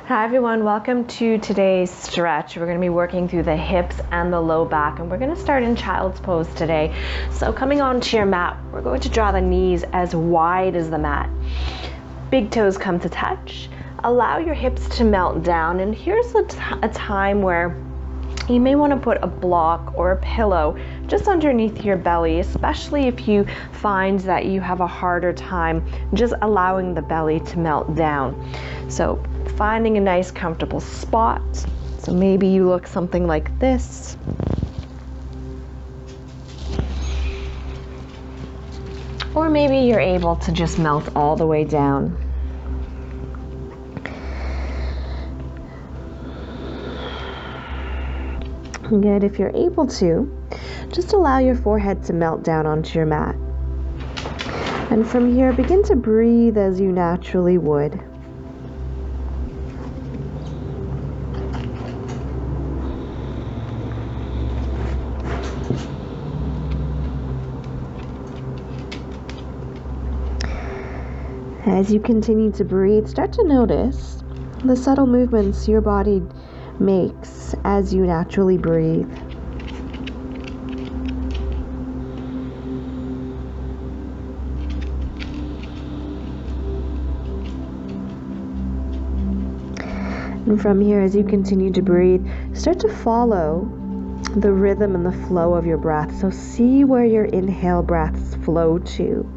Hi everyone, welcome to today's stretch. We're going to be working through the hips and the low back, and we're going to start in child's pose today. So coming onto your mat, we're going to draw the knees as wide as the mat. Big toes come to touch. Allow your hips to melt down, and here's a time where you may want to put a block or a pillow just underneath your belly, especially if you find that you have a harder time just allowing the belly to melt down. So finding a nice comfortable spot. So maybe you look something like this. Or maybe you're able to just melt all the way down. Good, if you're able to, just allow your forehead to melt down onto your mat. And from here, begin to breathe as you naturally would. As you continue to breathe, start to notice the subtle movements your body makes as you naturally breathe. And from here, as you continue to breathe, start to follow the rhythm and the flow of your breath. So see where your inhale breaths flow to.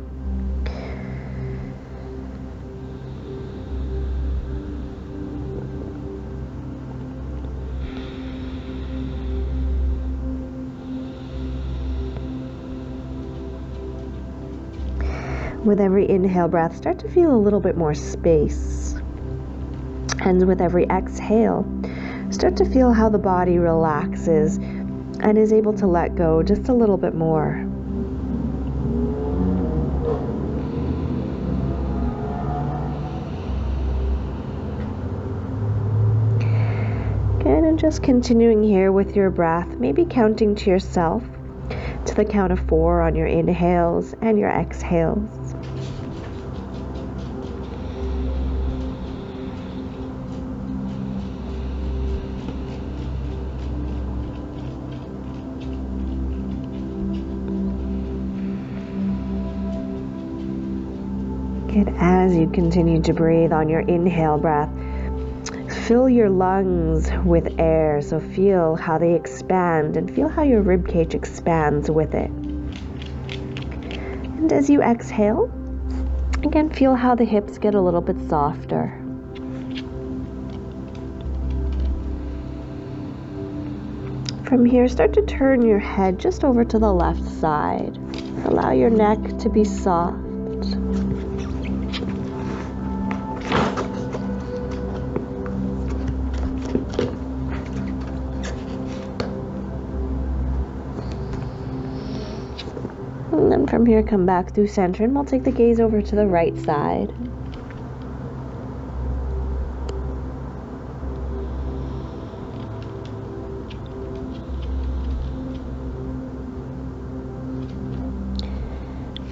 With every inhale breath, start to feel a little bit more space. And with every exhale, start to feel how the body relaxes and is able to let go just a little bit more. Good, and just continuing here with your breath, maybe counting to yourself to the count of 4 on your inhales and your exhales. Good, as you continue to breathe on your inhale breath, fill your lungs with air, so feel how they expand and feel how your rib cage expands with it. And as you exhale, again, feel how the hips get a little bit softer. From here, start to turn your head just over to the left side. Allow your neck to be soft. And then from here, come back through center, and we'll take the gaze over to the right side.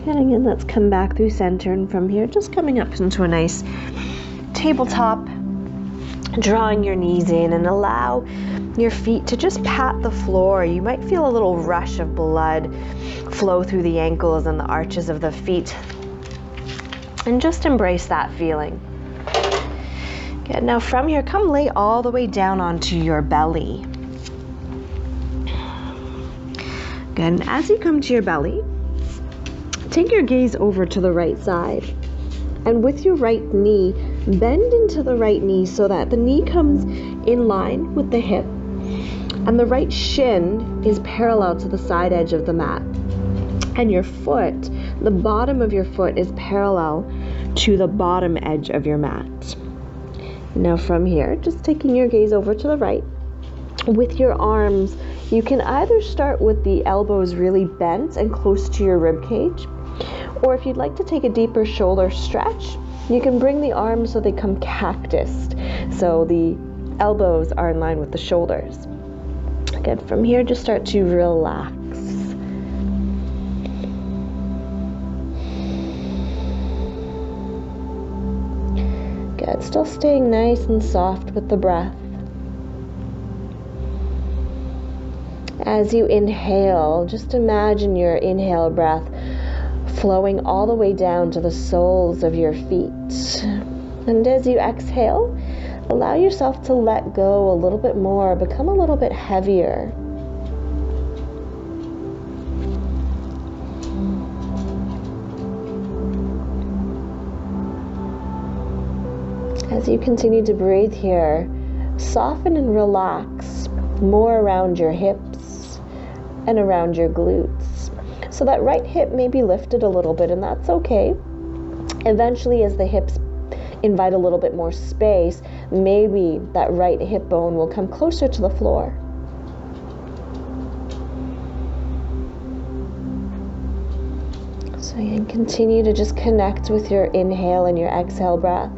And again, let's come back through center, and from here, just coming up into a nice tabletop, drawing your knees in, and allow your feet to just pat the floor. You might feel a little rush of blood flow through the ankles and the arches of the feet, and just embrace that feeling. Good, now from here, come lay all the way down onto your belly. Good, and as you come to your belly, take your gaze over to the right side, and with your right knee, bend into the right knee so that the knee comes in line with the hip, and the right shin is parallel to the side edge of the mat. And your foot, the bottom of your foot is parallel to the bottom edge of your mat. Now from here, just taking your gaze over to the right, with your arms, you can either start with the elbows really bent and close to your rib cage, or if you'd like to take a deeper shoulder stretch, you can bring the arms so they come cactused, so the elbows are in line with the shoulders. Good, from here, just start to relax. Good. Still staying nice and soft with the breath. As you inhale, just imagine your inhale breath flowing all the way down to the soles of your feet. And as you exhale, allow yourself to let go a little bit more, become a little bit heavier. As you continue to breathe here, soften and relax more around your hips and around your glutes. So that right hip may be lifted a little bit, and that's okay. Eventually, as the hips invite a little bit more space, maybe that right hip bone will come closer to the floor. So you can continue to just connect with your inhale and your exhale breaths.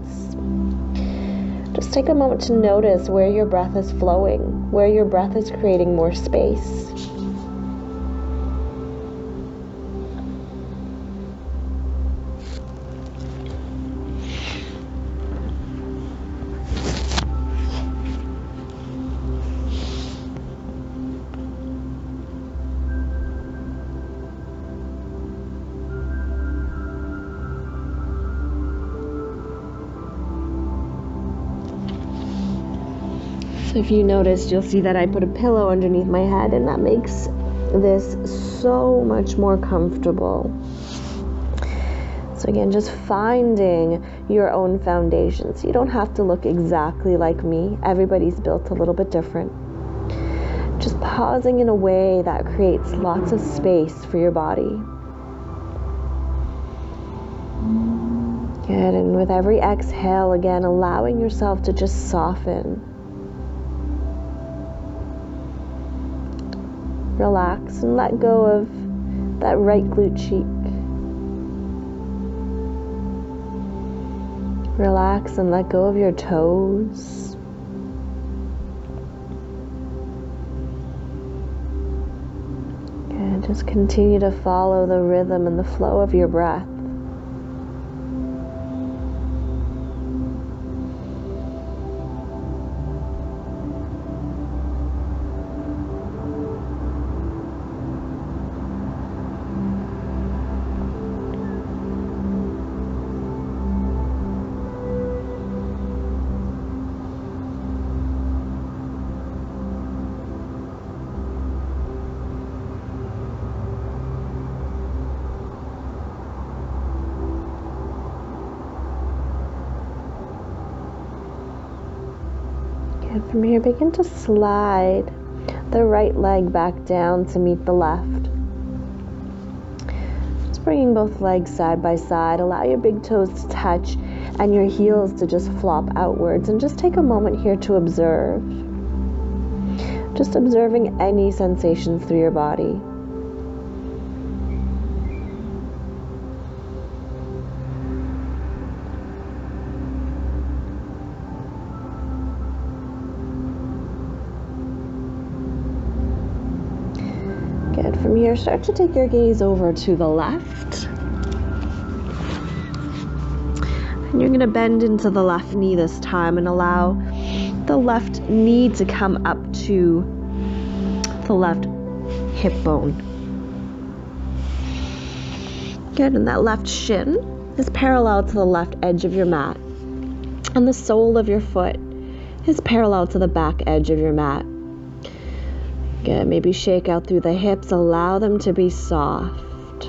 Just take a moment to notice where your breath is flowing, where your breath is creating more space. So if you noticed, you'll see that I put a pillow underneath my head, and that makes this so much more comfortable. So again, just finding your own foundations. You don't have to look exactly like me. Everybody's built a little bit different. Just pausing in a way that creates lots of space for your body. Good, and with every exhale, again, allowing yourself to just soften. Relax and let go of that right glute cheek. Relax and let go of your toes. And just continue to follow the rhythm and the flow of your breath. And from here, begin to slide the right leg back down to meet the left. Just bringing both legs side by side. Allow your big toes to touch and your heels to just flop outwards. And just take a moment here to observe. Just observing any sensations through your body. Good. From here, start to take your gaze over to the left. And you're going to bend into the left knee this time and allow the left knee to come up to the left hip bone. Good. And that left shin is parallel to the left edge of your mat. And the sole of your foot is parallel to the back edge of your mat. Good. Maybe shake out through the hips. Allow them to be soft.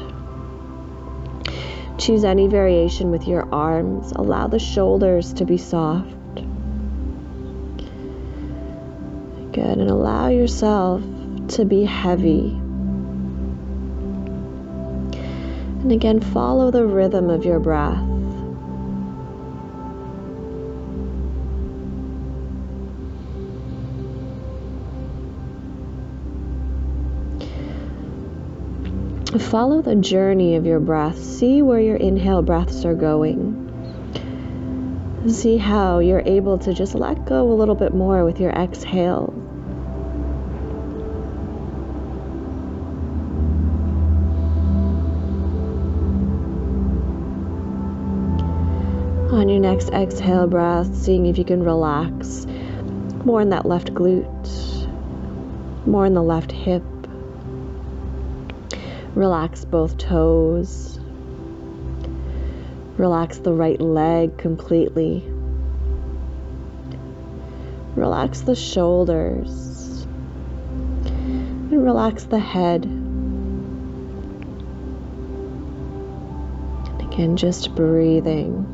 Choose any variation with your arms. Allow the shoulders to be soft. Good. And allow yourself to be heavy. And again, follow the rhythm of your breath. Follow the journey of your breath. See where your inhale breaths are going. See how you're able to just let go a little bit more with your exhale. On your next exhale breath, seeing if you can relax more in that left glute, more in the left hip. Relax both toes. Relax the right leg completely. Relax the shoulders. And relax the head. And again, just breathing.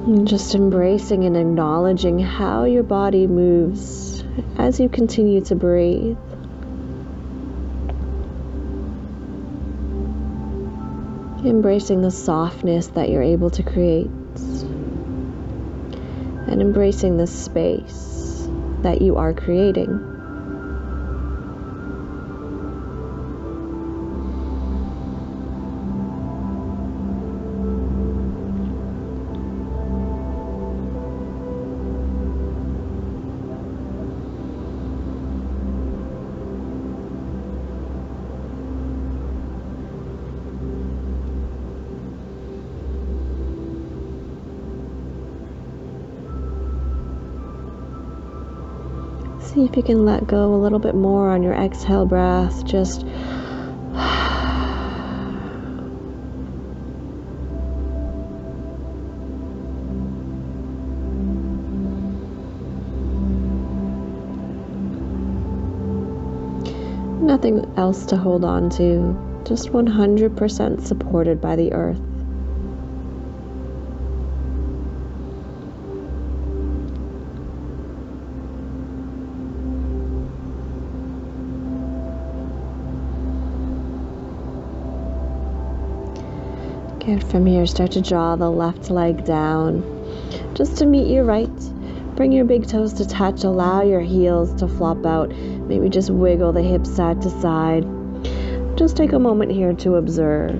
And just embracing and acknowledging how your body moves as you continue to breathe. Embracing the softness that you're able to create. And embracing the space that you are creating. See if you can let go a little bit more on your exhale breath. Just nothing else to hold on to. Just 100% supported by the earth. And from here, start to draw the left leg down, just to meet your right. Bring your big toes to touch, allow your heels to flop out. Maybe just wiggle the hips side to side. Just take a moment here to observe.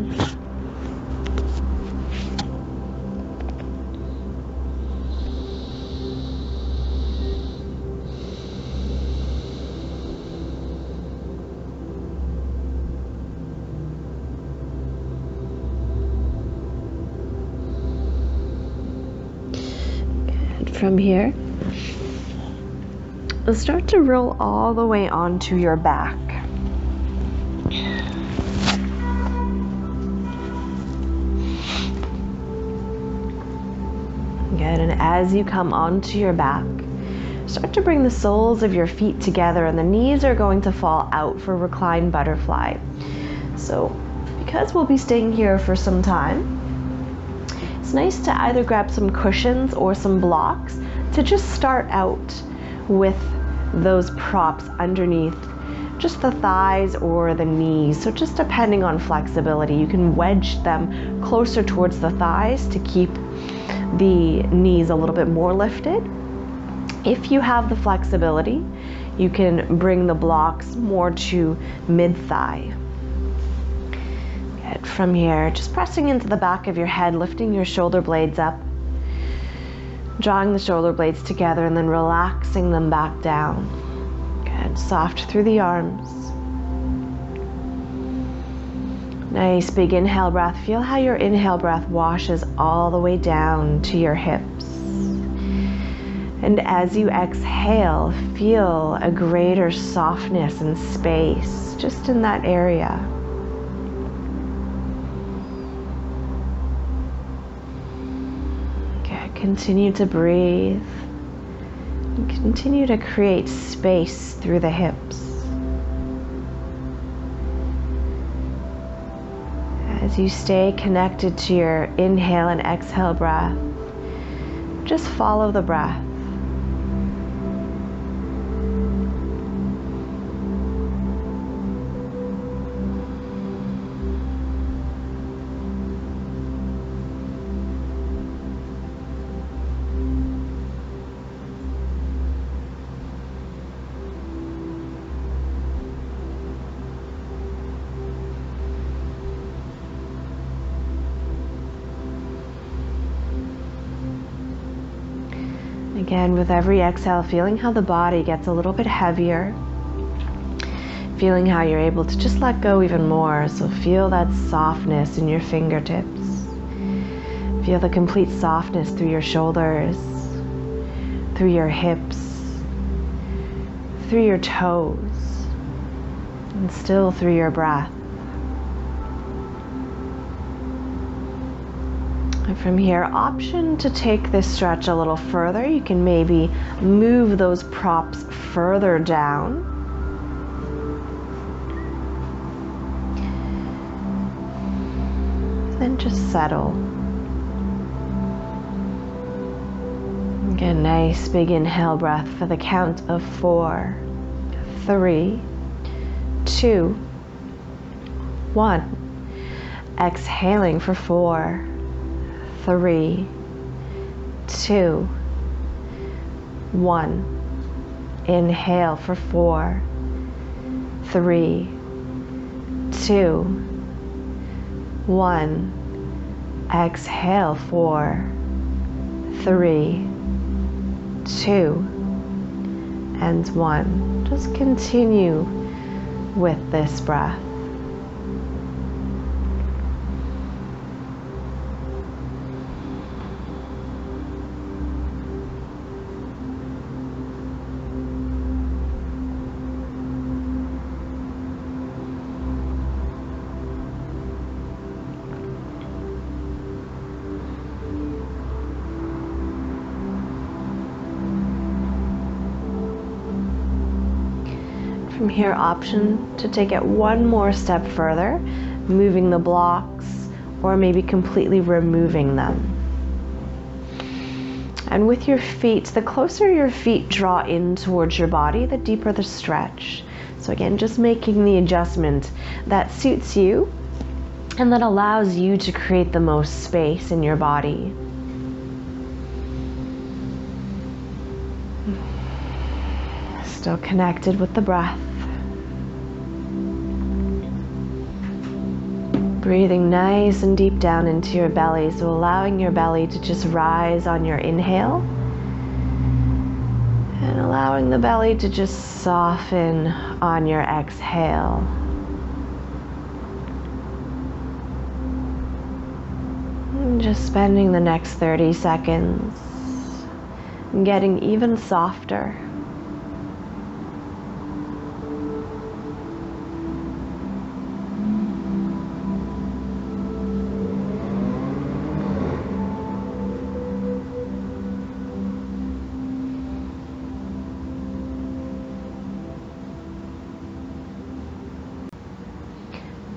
From here, start to roll all the way onto your back. Good, and as you come onto your back, start to bring the soles of your feet together, and the knees are going to fall out for reclined butterfly. So, because we'll be staying here for some time, it's nice to either grab some cushions or some blocks to just start out with those props underneath just the thighs or the knees. So just depending on flexibility, you can wedge them closer towards the thighs to keep the knees a little bit more lifted. If you have the flexibility, you can bring the blocks more to mid-thigh. From here, just pressing into the back of your head, lifting your shoulder blades up, drawing the shoulder blades together, and then relaxing them back down. Good, soft through the arms. Nice big inhale breath. Feel how your inhale breath washes all the way down to your hips. And as you exhale, feel a greater softness and space just in that area. Continue to breathe and continue to create space through the hips. As you stay connected to your inhale and exhale breath, just follow the breath. Again, with every exhale, feeling how the body gets a little bit heavier. Feeling how you're able to just let go even more. So feel that softness in your fingertips. Feel the complete softness through your shoulders, through your hips, through your toes, and still through your breath. And from here, option to take this stretch a little further. You can maybe move those props further down. Then just settle. Get a nice big inhale breath for the count of 4, 3, 2, 1. Exhaling for 4, 3, 2, 1. Inhale for 4, 3, 2, 1. Exhale 4, 3, 2, and 1. Just continue with this breath. From here, option to take it one more step further, moving the blocks or maybe completely removing them. And with your feet, the closer your feet draw in towards your body, the deeper the stretch. So again, just making the adjustment that suits you and that allows you to create the most space in your body. Still connected with the breath. Breathing nice and deep down into your belly, so allowing your belly to just rise on your inhale and allowing the belly to just soften on your exhale. And just spending the next 30 seconds getting even softer.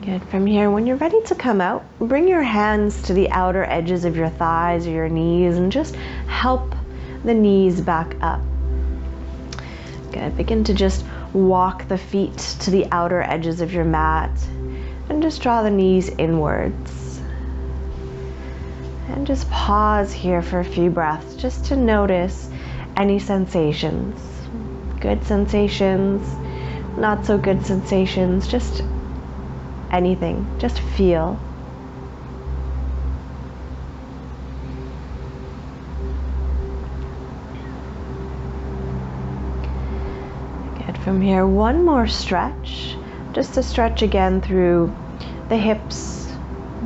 Good. From here, when you're ready to come out, bring your hands to the outer edges of your thighs or your knees and just help the knees back up. Good. Begin to just walk the feet to the outer edges of your mat and just draw the knees inwards. And just pause here for a few breaths just to notice any sensations. Good sensations, not so good sensations, just anything, just feel. Good. From here, one more stretch, just to stretch again through the hips,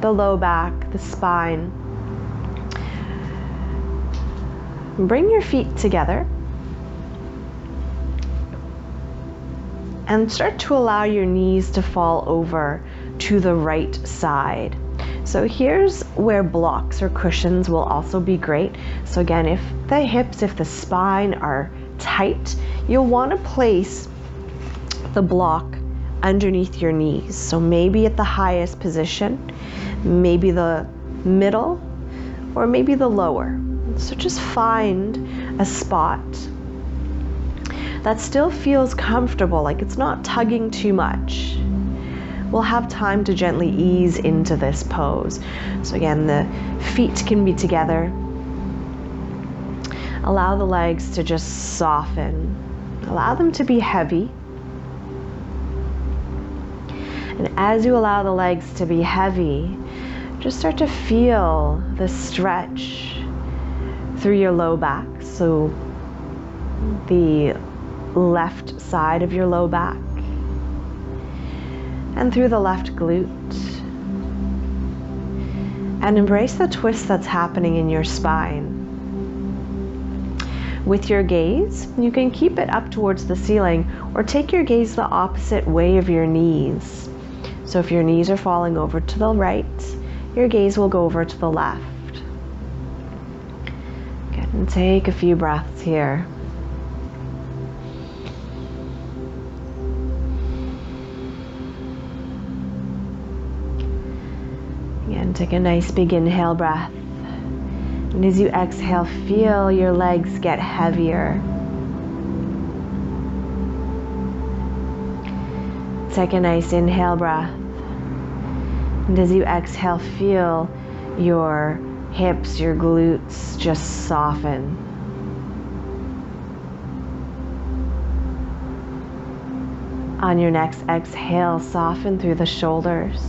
the low back, the spine. Bring your feet together and start to allow your knees to fall over to the right side. So here's where blocks or cushions will also be great. So again, if the hips, if the spine are tight, you'll want to place the block underneath your knees. So maybe at the highest position, maybe the middle, or maybe the lower. So just find a spot that still feels comfortable, like it's not tugging too much. We'll have time to gently ease into this pose. So again, the feet can be together. Allow the legs to just soften. Allow them to be heavy. And as you allow the legs to be heavy, just start to feel the stretch through your low back. So the left side of your low back, and through the left glute. And embrace the twist that's happening in your spine. With your gaze, you can keep it up towards the ceiling or take your gaze the opposite way of your knees. So if your knees are falling over to the right, your gaze will go over to the left. Good, and take a few breaths here. Again, take a nice big inhale breath. And as you exhale, feel your legs get heavier. Take a nice inhale breath. And as you exhale, feel your hips, your glutes just soften. On your next exhale, soften through the shoulders.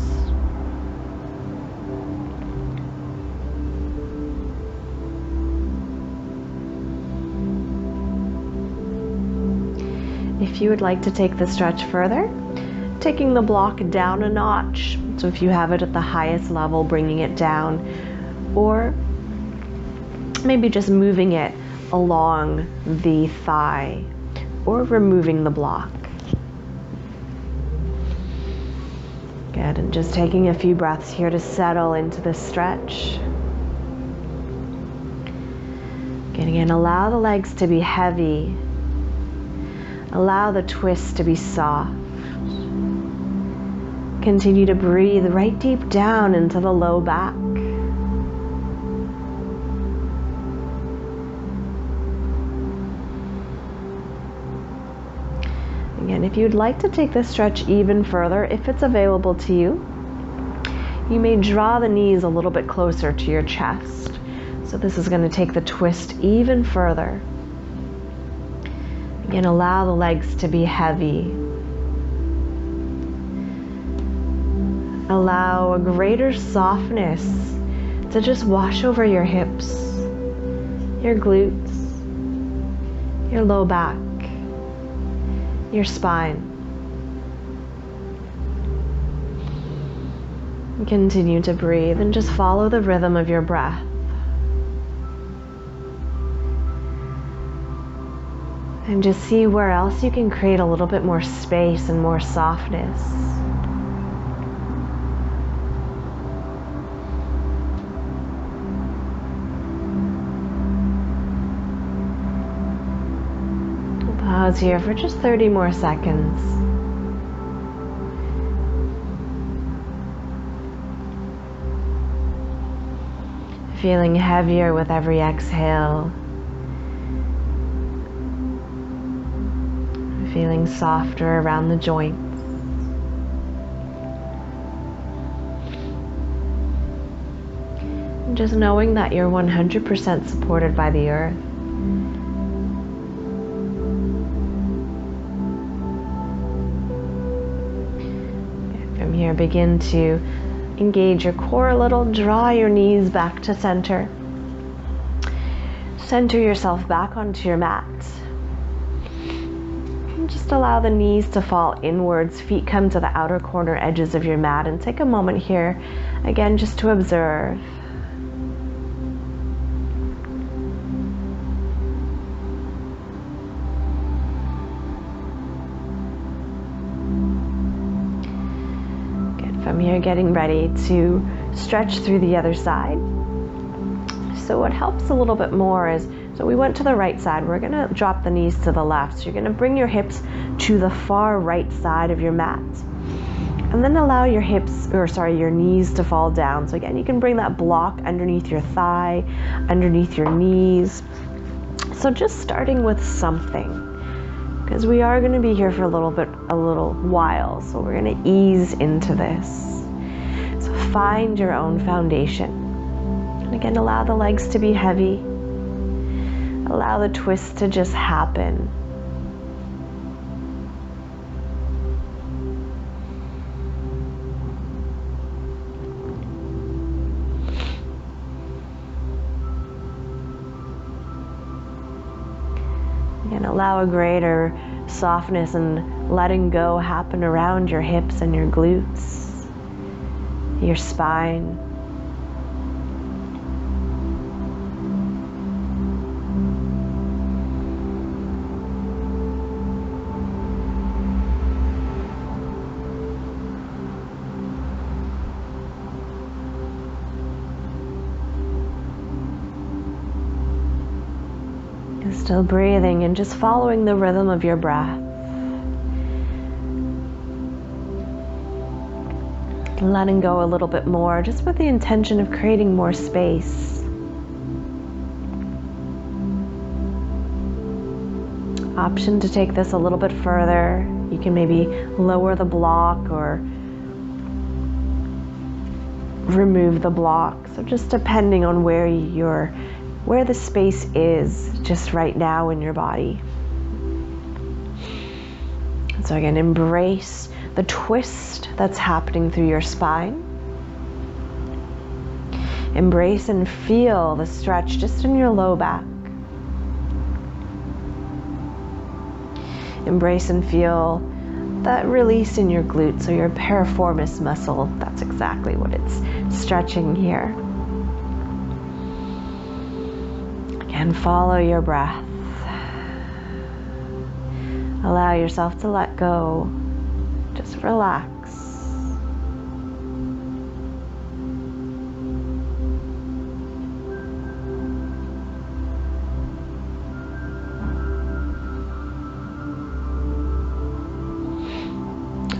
If you would like to take the stretch further, taking the block down a notch. So if you have it at the highest level, bringing it down, or maybe just moving it along the thigh, or removing the block. Good, and just taking a few breaths here to settle into the stretch. Good, again, allow the legs to be heavy. Allow the twist to be soft. Continue to breathe right deep down into the low back. Again, if you'd like to take this stretch even further, if it's available to you, you may draw the knees a little bit closer to your chest. So this is going to take the twist even further. Again, allow the legs to be heavy. Allow a greater softness to just wash over your hips, your glutes, your low back, your spine. And continue to breathe and just follow the rhythm of your breath. And just see where else you can create a little bit more space and more softness. We'll pause here for just 30 more seconds. Feeling heavier with every exhale. Feeling softer around the joints. And just knowing that you're 100% supported by the earth. From here, begin to engage your core a little. Draw your knees back to center. Center yourself back onto your mat. Just allow the knees to fall inwards, feet come to the outer corner edges of your mat, and take a moment here, again, just to observe. Good, from here, getting ready to stretch through the other side. So what helps a little bit more is, so we went to the right side, we're gonna drop the knees to the left. So you're gonna bring your hips to the far right side of your mat. And then allow your your knees to fall down. So again, you can bring that block underneath your thigh, underneath your knees. So just starting with something, because we are gonna be here for a little while. So we're gonna ease into this. So find your own foundation. And again, allow the legs to be heavy. Allow the twist to just happen. Again, allow a greater softness and letting go happen around your hips and your glutes, your spine. Still breathing and just following the rhythm of your breath. Letting go a little bit more, just with the intention of creating more space. Option to take this a little bit further. You can maybe lower the block or remove the block. So just depending on where the space is just right now in your body. So again, embrace the twist that's happening through your spine. Embrace and feel the stretch just in your low back. Embrace and feel that release in your glutes or your piriformis muscle. That's exactly what it's stretching here. And follow your breath. Allow yourself to let go. Just relax.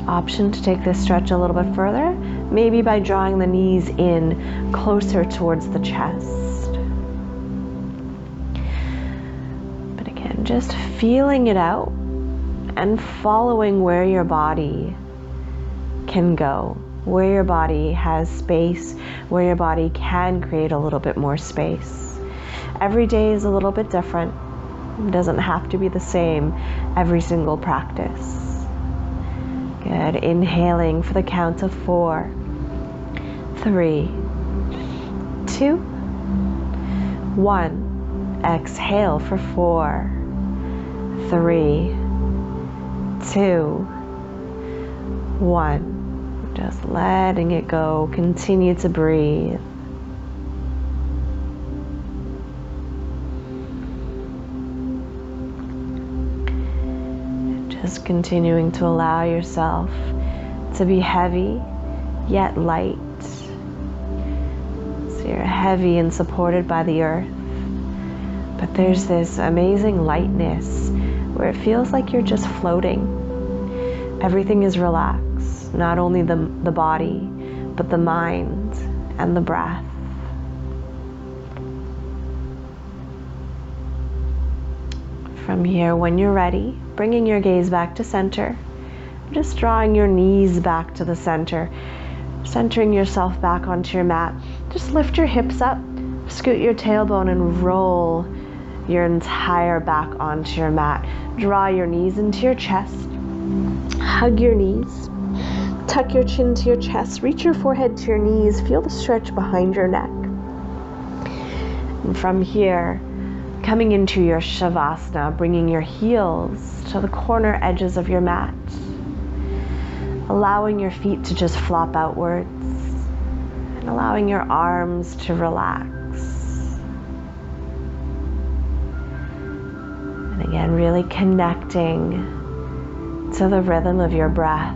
Option to take this stretch a little bit further, maybe by drawing the knees in closer towards the chest. Just feeling it out and following where your body can go, where your body has space, where your body can create a little bit more space. Every day is a little bit different. It doesn't have to be the same every single practice. Good. Inhaling for the count of 4, 3, 2, 1. Exhale for 4, 3, 2, 1. Just letting it go. Continue to breathe. Just continuing to allow yourself to be heavy yet light. So you're heavy and supported by the earth, but there's this amazing lightness where it feels like you're just floating. Everything is relaxed, not only the body, but the mind and the breath. From here, when you're ready, bringing your gaze back to center, just drawing your knees back to the center, centering yourself back onto your mat. Just lift your hips up, scoot your tailbone and roll your entire back onto your mat. Draw your knees into your chest. Hug your knees. Tuck your chin to your chest. Reach your forehead to your knees. Feel the stretch behind your neck. And from here, coming into your Shavasana, bringing your heels to the corner edges of your mat. Allowing your feet to just flop outwards. And allowing your arms to relax. And again, really connecting to the rhythm of your breath.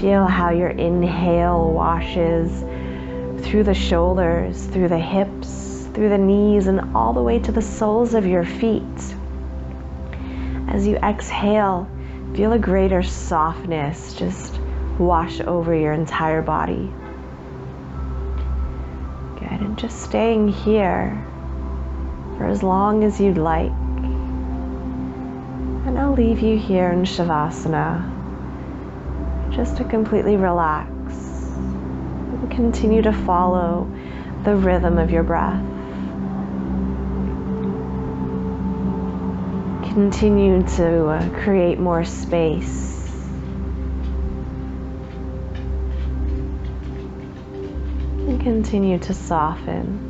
Feel how your inhale washes through the shoulders, through the hips, through the knees, and all the way to the soles of your feet. As you exhale, feel a greater softness just wash over your entire body. Good, and just staying here for as long as you'd like. And I'll leave you here in Shavasana just to completely relax and continue to follow the rhythm of your breath. Continue to create more space. And continue to soften.